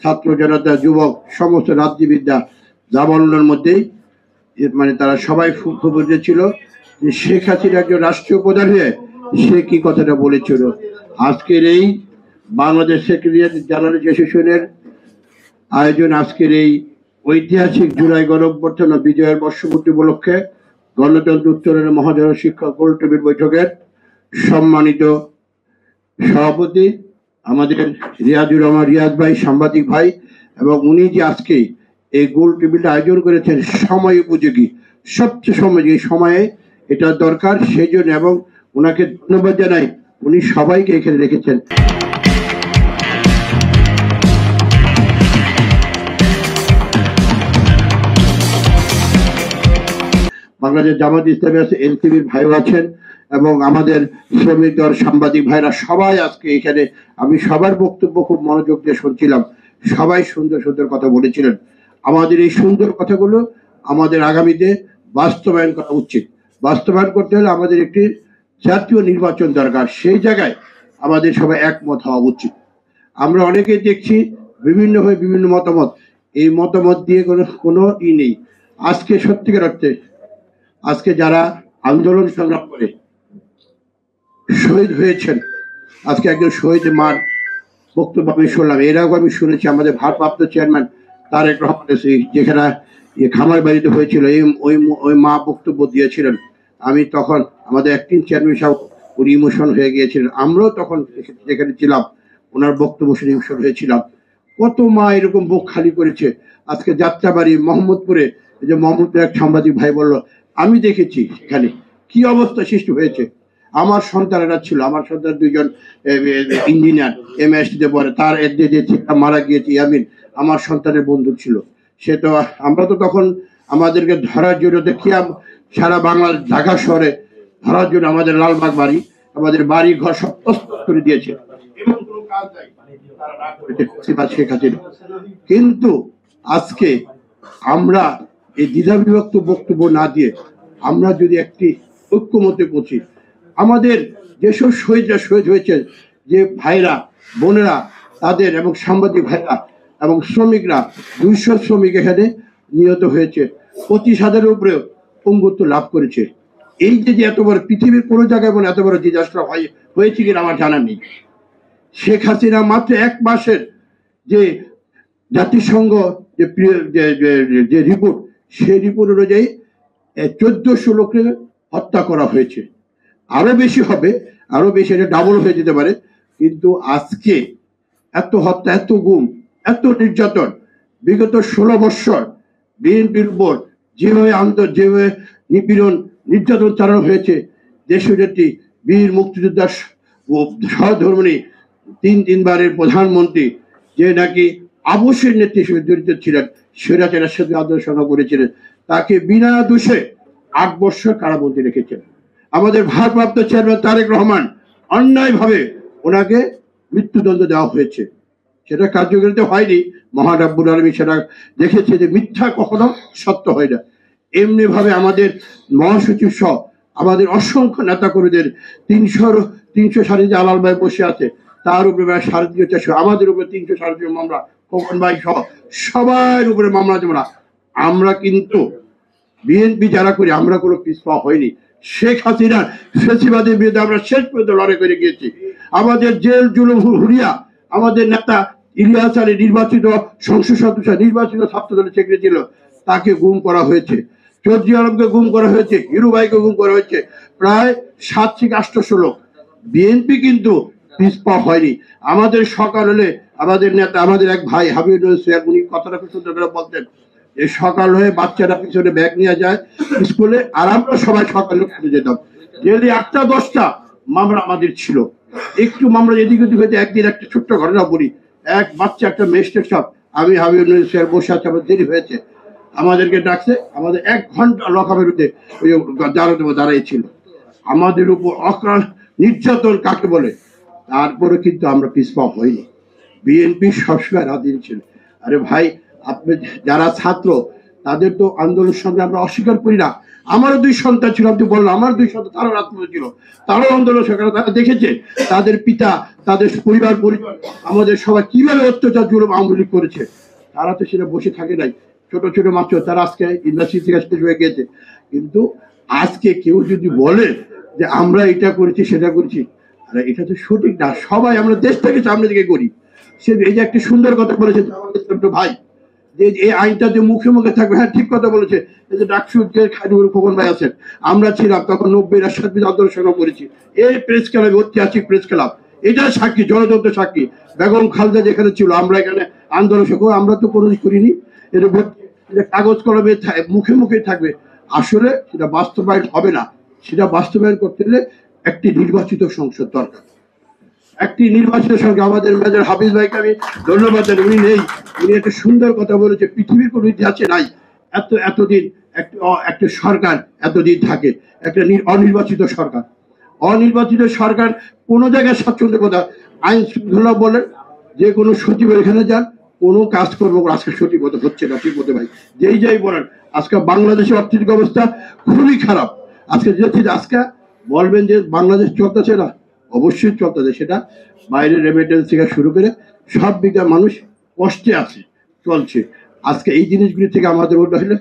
ছাত্র জনতা, যুবক, সমস্ত রাজনীতিবিদরা দাবানলের মধ্যেই মানে তারা সবাই বুঝেছিল যে শেখ হাসিনা একজন রাষ্ট্রীয় প্রধান হয়ে সে কি কথাটা বলেছিল। আজকের এই বাংলাদেশ সেক্রেটারিয়েট জেনারেল অ্যাসোসিয়েশনের আয়োজন আজকের এই ঐতিহাসিক জুলাই গণঅভ্যুত্থান ও বিজয়ের বর্ষপূর্তি উপলক্ষে গণতন্ত্র উত্তরণের মহাজন শিক্ষক গোলটেবিল বৈঠকের সম্মানিত সভাপতি আমাদের রিয়াজুর রহমান রিয়াজ ভাই, সাংবাদিক ভাই, এবং উনি যে আজকে এই গোল টেবিলটা আয়োজন করেছেন সময় উপযোগী, সবচেয়ে সময় এই সময়ে এটা দরকার, সেই জন্য এবং ওনাকে ধন্যবাদ জানাই, উনি সবাইকে এখানে রেখেছেন। বাংলাদেশ জামাত ইসলামী আছে, এনসিবির ভাইও আছেন এবং আমাদের শ্রমিক দল, সাংবাদিক ভাইরা সবাই আজকে এখানে। আমি সবার বক্তব্য খুব মনোযোগ দিয়ে শুনছিলাম, সবাই সুন্দর সুন্দর কথা বলেছিলেন। আমাদের এই সুন্দর কথাগুলো আমাদের আগামীতে বাস্তবায়ন করা উচিত। বাস্তবায়ন করতে হলে আমাদের একটি জাতীয় নির্বাচন দরকার, সেই জায়গায় আমাদের সবাই একমত হওয়া উচিত। আমরা অনেকেই দেখছি বিভিন্নভাবে বিভিন্ন মতামত, এই মতামত দিয়ে কোনো নেই। আজকে সত্যিকার অর্থে আজকে যারা আন্দোলন সংগ্রাম করে শহীদ হয়েছেন, আজকে একজন শহীদ মার বক্তব্য আমি শুনলাম, এর আগে আমি শুনেছি আমাদের ভারপ্রাপ্ত চেয়ারম্যান তারেক রহমান যেখানে খামার বাড়িতে হয়েছিল, ওই মা বক্তব্য দিয়েছিলেন। আমি তখন আমাদের অ্যাক্টিং চেয়ারম্যান সাহেব উনি ইমোশন হয়ে গিয়েছিলেন, আমরাও তখন যেখানে ছিলাম ওনার বক্তব্য শুনে ইমোশন হয়েছিলাম। কত মা এরকম বুক খালি করেছে। আজকে যাত্রাবাড়ি মোহাম্মদপুরে, যে মোহাম্মদপুরে এক সাংবাদিক ভাই বললো, আমি দেখেছি সেখানে কি অবস্থা সৃষ্টি হয়েছে। আমার সন্তানেরা ছিল, আমার সন্তান দুইজন ইঞ্জিনিয়ার MSc-তে পড়ে, তার যে মারা গিয়েছে ইয়ামিন আমার সন্তানের বন্ধু ছিল। সে তো আমরা তো তখন আমাদেরকে ধরার জন্য দেখিয়াম সারা বাংলা ঢাকা শহরে ধরার জন্য আমাদের লালবাগ বাড়ি, আমাদের বাড়ি ঘর সব করে দিয়েছে, কিন্তু আজকে আমরা এই দ্বিধাবিভক্ত বক্তব্য না দিয়ে আমরা যদি একটি ঐক্যমতে পৌঁছি, আমাদের যেসব শহীদরা শহীদ হয়েছে, যে ভাইরা বোনেরা তাদের এবং সাংবাদিক ভাইরা এবং শ্রমিকরা 200 শ্রমিক এখানে নিহত হয়েছে, 25,000-এর উপরেও পঙ্গুত্ব লাভ করেছে। এই যে এত বড় পৃথিবীর কোনো জায়গায় মনে এত বড় ডিজাস্টার হয়েছে কিনা আমার জানা নেই। শেখ হাসিনা মাত্র 1 মাসের যে জাতিসংঘ যে রিপোর্ট, সেই রিপোর্ট অনুযায়ী 1400 লোককে হত্যা করা হয়েছে, আরো বেশি হবে, আরো বেশি, এটা ডাবল হয়ে যেতে পারে। কিন্তু আজকে এত হত্যা, এত গুম, এত নির্যাতন, বিগত 16 বৎসর বিএনপির উপর যেভাবে নিপীড়ন নির্যাতন চালানো হয়েছে, দেশনেত্রী বীর মুক্তিযোদ্ধা সহধর্মিণী 3 বারের প্রধানমন্ত্রী, যে নাকি আবশ্যের নেত্রী হিসেবে জড়িত ছিলেন, স্বৈরাচারের সাথে আলোচনা করেছিলেন, তাকে বিনা দোষে 8 বৎসর কারাবন্দী রেখেছেন। আমাদের ভারপ্রাপ্ত চেয়ারম্যান তারেক রহমান অন্যায়ভাবে ওনাকে মৃত্যুদণ্ড দেওয়া হয়েছে, সেটা কার্যকরিত হয়নি। মহান রব্বুল আলামিন সেটা দেখেছে যে মিথ্যা কখনো সত্য হয় না। এমনি ভাবে আমাদের মহাসচিব সহ আমাদের অসংখ্য নেতাকর্মীদের 300 সাড়ে যে আলাল ভাই বসে আছে, তার উপরে প্রায় 350, আমাদের উপরে 300 মামলা, খোকন ভাই সহ সবার উপরে মামলা জমা। আমরা কিন্তু বিএনপি যারা করি আমরা কোনো পিছপা হয়নি। শেখ হাসিনার ফ্যাসিবাদের বিরুদ্ধে আমরা শেষ পর্যন্ত লড়াই করে গিয়েছি। আমাদের জেল জুলুম হুরিয়া আমাদের নেতা ইলিয়াস আলী নির্বাচিত সংসদ সদস্য, নির্বাচিত ছাত্র দলের সেক্রেটারি ছিল, তাকে গুম করা হয়েছে। চৌধুরী আলমকে গুম করা হয়েছে, হিরু ভাইকে গুম করা হয়েছে, প্রায় 7 থেকে 800 লোক। বিএনপি কিন্তু পিছপা হয়নি। আমাদের সকাল হলে আমাদের নেতা, আমাদের এক ভাই হাবিবুর রহমান, উনি কথাটা খুব সুন্দর করে বলতেন, যে সকাল হয়ে বাচ্চারা পিছনে ব্যাগ নিয়ে যায় স্কুলে, আর আমরা সবাই সকালে স্কুলে যেতাম। যদি 8টা 10টা মামলা আমাদের ছিল, একটু মামলা এদিক ওদিক হয়েছে। একদিন একটা ছোট্ট ঘটনা বলি, এক বাচ্চা একটা ম্যাজিস্ট্রেট সাহেব, আমি হাবিবুর স্যার বসে আছে, আমার দেরি হয়েছে, আমাদেরকে ডাকছে, আমাদের 1 ঘন্টা লকআপের মধ্যে ওই দাঁড়িয়েছিল। আমাদের উপর অকাল নির্যাতন কাকে বলে, তারপরে কিন্তু আমরা পিছপা হইনি। বিএনপি সবসময় রাজনীতি ছিল। আরে ভাই, আপনি যারা ছাত্র তাদের তো আন্দোলনের সঙ্গে আমরা অস্বীকার করি না। আমারও 2 সন্তান ছিল, আমি তো বললাম আমার 2 সন্তান, তারাও রাজনীতি ছিল, তারাও আন্দোলন সরকার, তারা দেখেছে তাদের পিতা, তাদের পরিবার পরিজন, আমাদের সবাই কিভাবে অত্যাচার জুলুম আওয়ামী লীগ করেছে। তারা তো সেটা বসে থাকে নাই, ছোট ছোট মাত্র তারা আজকে ইউনিভার্সিটি থেকে শেষ হয়ে গিয়েছে। কিন্তু আজকে কেউ যদি বলে যে আমরা এটা করেছি সেটা করেছি, আরে এটা তো সঠিক না। সবাই আমরা দেশটাকে সামনে দিকে করি। সে এই যে একটা সুন্দর কথা বলেছে ভাই, যে এই আইনটা যে মুখে মুখে থাকবে, হ্যাঁ ঠিক কথা বলেছে। এই যে ডাকসু খাইরুল খোকন ভাই আছেন, আমরা ছিলাম তখন 90 রাষ্ট্র আন্দোলন সংগ্রাম করেছি এই প্রেস ক্লাবে, ঐতিহাসিক প্রেস ক্লাব, এটা সাক্ষী, জনযন্ত্র সাক্ষী। বেগম খালেদা যেখানে ছিল আমরা এখানে আন্দোলন আমরা তো কোনো করিনি। এটা কাগজ কলমে মুখে মুখে থাকবে, আসলে সেটা বাস্তবায়ন হবে না। সেটা বাস্তবায়ন করতে হলে একটি নির্বাচিত সংসদ দরকার। একটি নির্বাচিত সঙ্গে আমাদের মেজর হাফিজ ভাইকে আমি ধন্যবাদ জানাই, উনি নেই, উনি একটা সুন্দর কথা বলেছে, পৃথিবীর কোনো ইতিহাসে নাই এতদিন একটা সরকার এতদিন থাকে, একটা অনির্বাচিত সরকার। অনির্বাচিত সরকার কোনো জায়গায় স্বাচ্ছন্দ্য কথা, আইন শৃঙ্খলা বলেন, যে কোনো সচিবের এখানে যান, কোনো কাজ করবো আজকে সঠিক মতো হচ্ছে না, ঠিক মতো ভাই যেই যাই বলেন। আজকে বাংলাদেশের অর্থনৈতিক অবস্থা খুবই খারাপ। আজকে আজকে বলবেন যে বাংলাদেশ চলতেছে না, অবশ্যই চলতেছে। সেটা বাইরের রেমিটেন্স থেকে শুরু করে সব দিকে মানুষ কষ্টে আছে, চলছে। আজকে এই জিনিসগুলি থেকে আমাদের ওটা হলে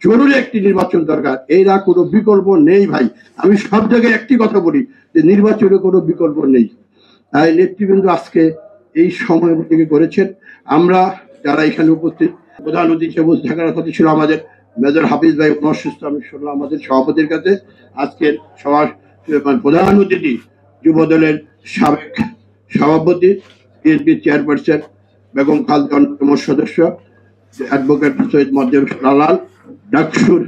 জরুরি একটি নির্বাচন দরকার, এরা কোনো বিকল্প নেই ভাই। আমি সব জায়গায় একটি কথা বলি যে নির্বাচনের কোনো বিকল্প নেই। তাই নেতৃবৃন্দ আজকে এই সময় থেকে করেছেন। আমরা যারা এখানে উপস্থিত, প্রধান অতিথি হিসেবে থাকার কথা ছিল আমাদের মেজর হাফিজ ভাই, অসুস্থ, আমি শুনলাম আমাদের সভাপতির কাছে। আজকের সভা প্রধান অতিথি যুব দলের সাবেক সভাপতি, বিএনপি চেয়ারপারসন বেগম খালেদা অন্যতম সদস্য অ্যাডভোকেট সৈয়দ মজ্জেম লালাল, ডাকসুর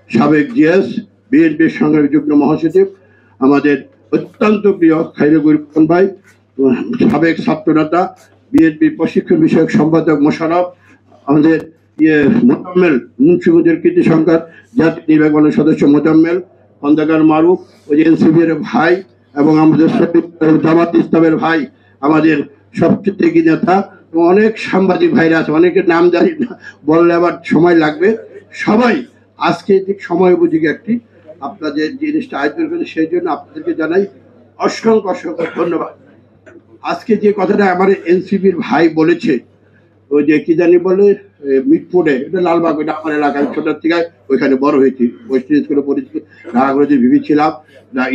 সাবেক জিএস, বিএনপির সংগ্রামী যুগ্ম মহাসচিব আমাদের অত্যন্ত প্রিয় খাইরুল খোকন ভাই, সাবেক ছাত্রনেতা, বিএনপি প্রশিক্ষণ বিষয়ক সম্পাদক মোশাররফ, আমাদের মোজাম্মেল, মুন্সিগঞ্জের কৃতি সংঘাত জাতীয় নির্বাহী সদস্য মোজাম্মেল, খন্দকার মারুফ, ওই যে এনসিপির ভাই, এবং আমাদের জামাত ইসলামের ভাই, আমাদের সবচেয়ে ত্যাগী নেতা, এবং অনেক সাংবাদিক ভাইরা আছে, অনেকের নাম জানি না, বললে আবার সময় লাগবে। সবাই আজকে ঠিক সময় উপযোগী একটি আপনাদের জিনিসটা আয়োজন করেছে, সেই জন্য আপনাদেরকে জানাই অসংখ্য অসংখ্য ধন্যবাদ। আজকে যে কথাটা আমার এনসিপির ভাই বলেছে, ওই যে কি জানি বলে মিটফোর্ডে, এটা লালবাগ, ওইটা আমার এলাকায় ছোটার থেকে ওইখানে বড় হয়েছি, ওয়েস্টার্ন স্কুলে পড়েছি, ঢাকা ভিভি ছিলাম,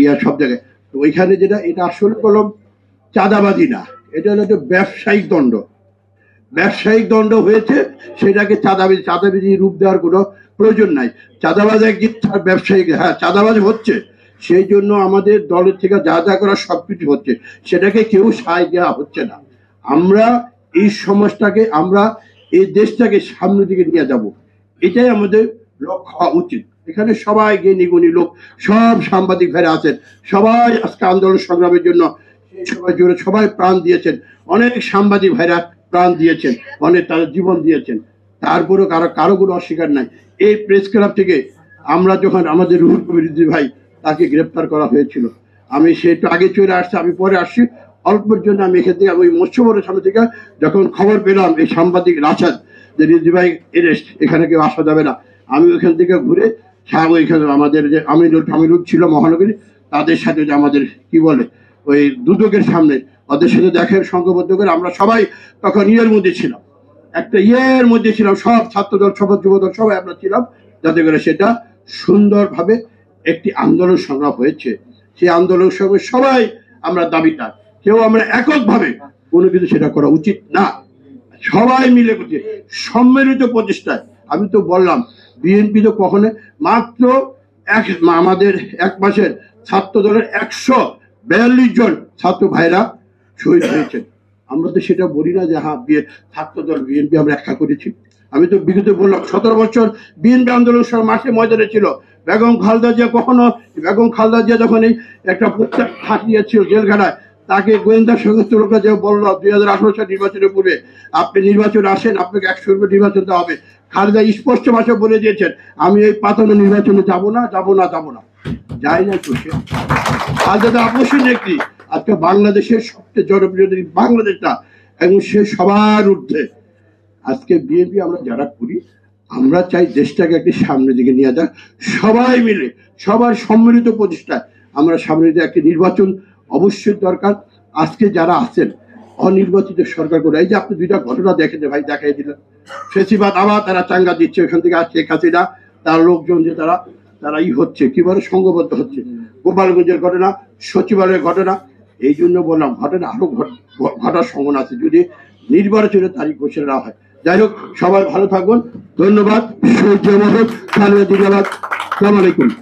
ইয়ার সব জায়গায়। তো ওইখানে যেটা, এটা আসলে কলম চাঁদাবাজি না, এটা হলো একটা ব্যবসায়িক দণ্ড। ব্যবসায়িক দণ্ড হয়েছে, সেটাকে চাঁদাবাজি রূপ দেওয়ার কোনো প্রয়োজন নাই। চাঁদাবাজ একদিন ব্যবসায়িক, হ্যাঁ চাঁদাবাজ হচ্ছে, সেই জন্য আমাদের দলের থেকে যা যা করা সবকিছু হচ্ছে, সেটাকে কেউ সায় দেওয়া হচ্ছে না। আমরা এই সমাজটাকে, আমরা এই দেশটাকে সামনের দিকে নিয়ে যাব, এটাই আমাদের লক্ষ্য হওয়া উচিত। এখানে সবাই জ্ঞানী গুণী লোক, সব সাংবাদিক ভাইরা আছেন, সবাই আজকে আন্দোলন সংগ্রামের জন্য সেই সময় জুড়ে সবাই প্রাণ দিয়েছেন, অনেক সাংবাদিক ভাইরা প্রাণ দিয়েছেন, অনেক তাদের জীবন দিয়েছেন, তারপরেও কারো কোনো অস্বীকার নাই। এই প্রেস ক্লাব থেকে আমরা যখন আমাদের রুহুল কবির ভাই, তাকে গ্রেপ্তার করা হয়েছিল, আমি সেটা আগে চলে আসছি, আমি পরে আসছি অল্পের জন্য। আমি এখান থেকে ওই মৎস্যবরের সামনে থেকে যখন খবর পেলাম এই সাংবাদিক রাশাদ যে রিজভি ভাই এরেস্ট, এখানে কেউ আসা যাবে না, আমি ওইখান থেকে ঘুরে ওইখানে আমাদের যে আমিরুল ছিল মহানগরী, তাদের সাথে যে আমাদের কি বলে ওই দুদকের সামনে ওদের সাথে দেখে সংঘবদ্ধ করে আমরা সবাই তখন ইয়ের মধ্যে ছিলাম, একটা ইয়ের মধ্যে ছিলাম, সব ছাত্রদল, সব যুবদল, সবাই আমরা ছিলাম, যাতে করে সেটা সুন্দরভাবে একটি আন্দোলন সংগ্রাম হয়েছে। সেই আন্দোলন সঙ্গে সবাই আমরা দাবিদার, কেউ আমরা এককভাবে কোনো কিছু সেটা করা উচিত না, সবাই মিলে করছে সম্মিলিত প্রচেষ্টায়। আমি তো বললাম বিএনপি তো কখনো মাত্র আমাদের 1 মাসের ছাত্র দলের 142 জন ছাত্র ভাইরা শহীদ হয়েছেন। আমরা তো সেটা বলি না যে হ্যাঁ ছাত্র দল বিএনপি আমরা একা করেছি। আমি তো বিগত বললাম 17 বছর বিএনপি আন্দোলন মাঠে ময়দানে ছিল। বেগম খালেদা জিয়া যখন এই একটা প্রত্যাগ হাঁটিয়েছিল জেলখানায়, তাকে গোয়েন্দা সংস্থা লোকরা যে বললো 2018 সাল নির্বাচনের পূর্বে আপনি নির্বাচন আসেন, আপনাকে 100 নির্বাচন দেওয়া হবে। খালেদা স্পষ্ট ভাষা বলে দিয়েছেন, আমি এই পাতানো নির্বাচনে যাবো না। যাই না তো সে খালেদা অবশ্যই একটি আজকে বাংলাদেশের সবচেয়ে জনপ্রিয় বাংলাদেশটা, এবং সে সবার ঊর্ধ্বে। আজকে বিএনপি আমরা যারা করি, আমরা চাই দেশটাকে একটি সামনের দিকে নিয়ে যাক, সবাই মিলে সবার সম্মিলিত প্রচেষ্টায় আমরা সামনের দিকে একটি নির্বাচন অবশ্যই দরকার। আজকে যারা আছেন অনির্বাচিত সরকার করে, এই যে আপনি দুইটা ঘটনা দেখেন ভাই, দেখাই দিলেন ফেসিবাদ আবার তারা চাঙ্গা দিচ্ছে, ওখান থেকে আসছে হাসিনা তার লোকজন যে তারা হচ্ছে কিভাবে সংঘবদ্ধ হচ্ছে, গোপালগঞ্জের ঘটনা, সচিবালয়ের ঘটনা। এই জন্য বললাম ঘটনা আরো ঘটার সম্ভাবনা আছে যদি নির্বাচনের তারিখ ঘোষণা না হয়। যাই হোক, সবাই ভালো থাকবেন, ধন্যবাদ। সূর্য মহল, সালাম আলাইকুম।